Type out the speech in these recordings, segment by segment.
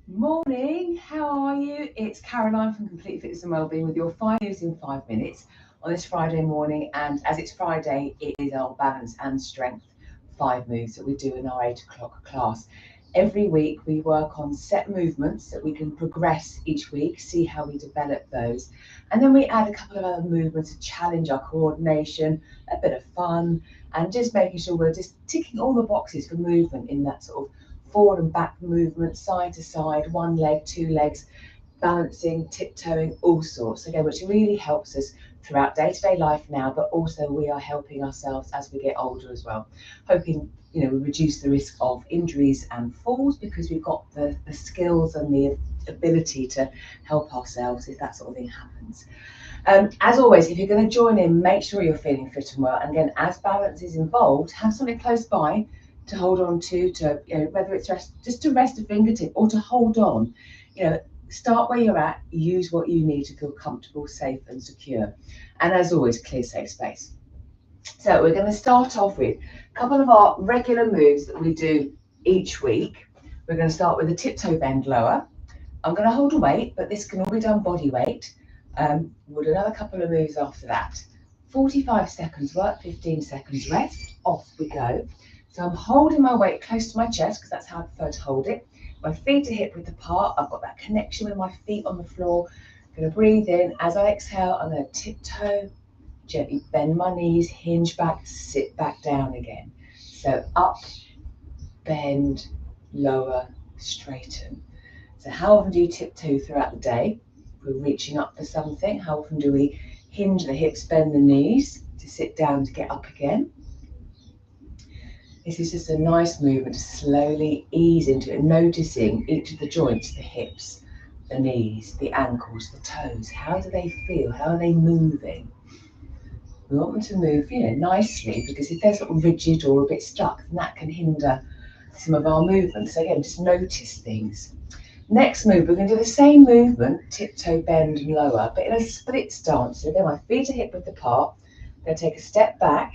Morning, how are you? It's Caroline from Complete Fitness and Wellbeing with your 5 moves in 5 minutes on this Friday morning. And as it's Friday, it is our balance and strength 5 moves that we do in our 8 o'clock class. Every week we work on set movements that we can progress each week, see how we develop those. And then we add a couple of other movements to challenge our coordination, a bit of fun, and just making sure we're just ticking all the boxes for movement in that sort of forward and back movement, side to side, one leg, two legs, balancing, tiptoeing, all sorts, again, which really helps us throughout day-to-day life now, but also we are helping ourselves as we get older as well. Hoping, we reduce the risk of injuries and falls because we've got the skills and the ability to help ourselves if that sort of thing happens. As always, if you're going to join in, make sure you're feeling fit and well. And again, as balance is involved, have something close by to hold on to whether it's just to rest a fingertip or to hold on. Start where you're at, use what you need to feel comfortable, safe and secure. And as always, clear safe space. So we're going to start off with a couple of our regular moves that we do each week. We're going to start with a tiptoe bend lower. I'm going to hold a weight, but this can all be done body weight. We'll do another couple of moves after that. 45 seconds work, 15 seconds rest, off we go. So I'm holding my weight close to my chest because that's how I prefer to hold it. My feet are hip width apart. I've got that connection with my feet on the floor. I'm going to breathe in. As I exhale, I'm going to tiptoe, gently bend my knees, hinge back, sit back down again. So up, bend, lower, straighten. So how often do you tiptoe throughout the day? If we're reaching up for something, how often do we hinge the hips, bend the knees to sit down to get up again? This is just a nice movement to slowly ease into it, noticing each of the joints, the hips, the knees, the ankles, the toes. How do they feel? How are they moving? We want them to move, nicely, because if they're sort of rigid or a bit stuck, then that can hinder some of our movements. So again, just notice things. Next move, we're going to do the same movement, tiptoe, bend and lower, but in a split stance. So again, my feet are hip width apart. I'm going to take a step back.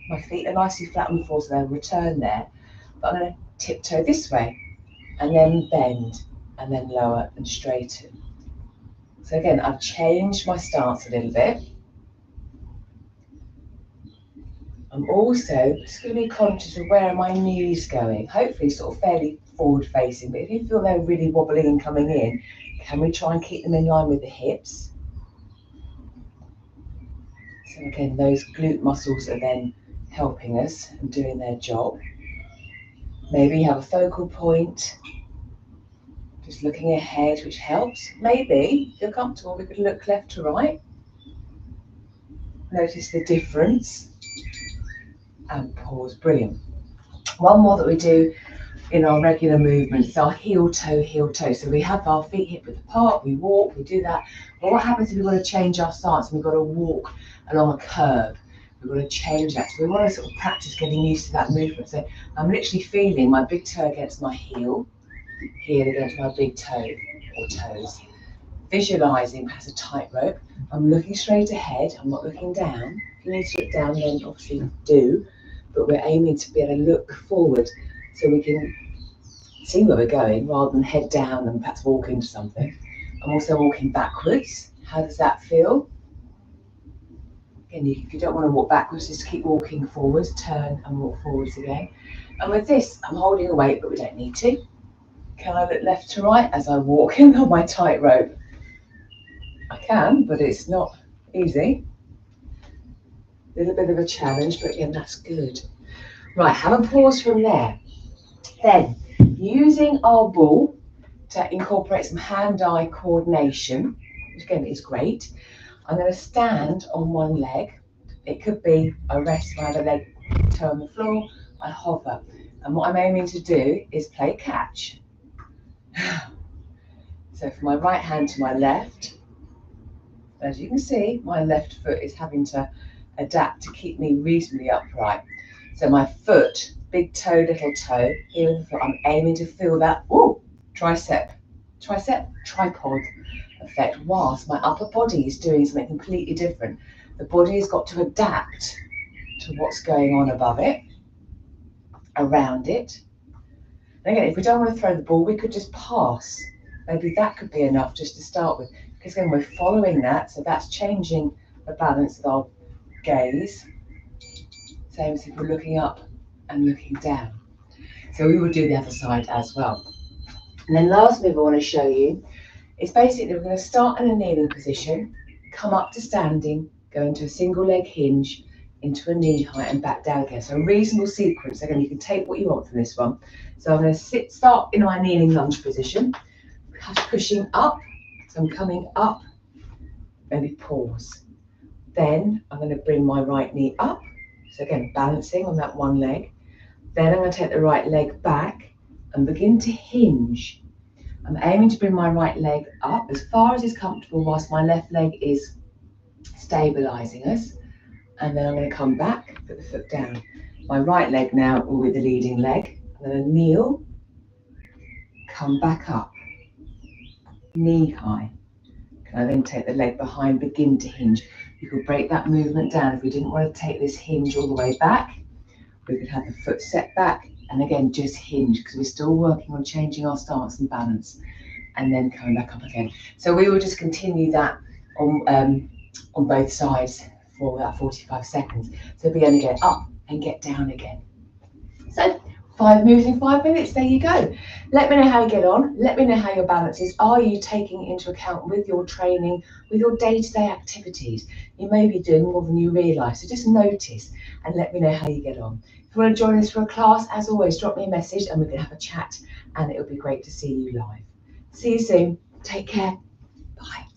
My feet are nicely flat on the floor, so they'll return there. But I'm going to tiptoe this way, and then bend, and then lower and straighten. So again, I've changed my stance a little bit. I'm also just going to be conscious of where are my knees going. Hopefully sort of fairly forward facing, but if you feel they're really wobbling and coming in, can we try and keep them in line with the hips? So again, those glute muscles are then helping us and doing their job. Maybe you have a focal point, just looking ahead, which helps. Maybe, if you're comfortable, we could look left to right. Notice the difference and pause. Brilliant. One more that we do in our regular movements is our heel toe, heel toe. So we have our feet hip width apart, we walk, we do that. But what happens if we want to change our stance and we've got to walk along a curve? We've got to change that. So we want to sort of practice getting used to that movement. So I'm literally feeling my big toe against my heel against my big toe or toes. Visualizing perhaps a tightrope. I'm looking straight ahead, I'm not looking down. If you need to look down, then obviously do. But we're aiming to be able to look forward so we can see where we're going rather than head down and perhaps walk into something. I'm also walking backwards. How does that feel? Again, if you don't want to walk backwards, just keep walking forwards, turn and walk forwards again. And with this, I'm holding a weight, but we don't need to. Can I look left to right as I walk in on my tightrope? I can, but it's not easy. A little bit of a challenge, but again, that's good. Right, have a pause from there. Then, using our ball to incorporate some hand-eye coordination, which again is great, I'm going to stand on one leg. It could be I rest my other leg, toe on the floor, I hover. And what I'm aiming to do is play catch. So from my right hand to my left, as you can see, my left foot is having to adapt to keep me reasonably upright. So my foot, big toe, little toe, here in the foot, I'm aiming to feel that, tricep, tripod effect, whilst my upper body is doing something completely different. The body has got to adapt to what's going on above it, around it. And again, if we don't want to throw the ball, we could just pass. Maybe that could be enough just to start with, because again, we're following that, so that's changing the balance of our gaze. Same as if we're looking up and looking down. So we will do the other side as well. And then last move I want to show you is basically we're going to start in a kneeling position, come up to standing, go into a single leg hinge, into a knee high and back down again. So a reasonable sequence. Again, you can take what you want from this one. So I'm going to start in my kneeling lunge position, pushing up. So I'm coming up, maybe pause. Then I'm going to bring my right knee up. So again, balancing on that one leg. Then I'm going to take the right leg back and begin to hinge. I'm aiming to bring my right leg up as far as is comfortable whilst my left leg is stabilising us. And then I'm going to come back, put the foot down. My right leg now will be the leading leg. I'm going to kneel, come back up, knee high. Can I then take the leg behind, begin to hinge? You could break that movement down. If we didn't want to take this hinge all the way back, we could have the foot set back and again just hinge, because we're still working on changing our stance and balance, and then coming back up again. So we will just continue that on both sides for about 45 seconds. So begin again, up and get down again. So 5 moves in 5 minutes, there you go. Let me know how you get on. Let me know how your balance is. Are you taking into account with your training, with your day-to-day activities? You may be doing more than you realise, so just notice and let me know how you get on. If you want to join us for a class, as always, drop me a message and we can have a chat, and it would be great to see you live. See you soon. Take care. Bye.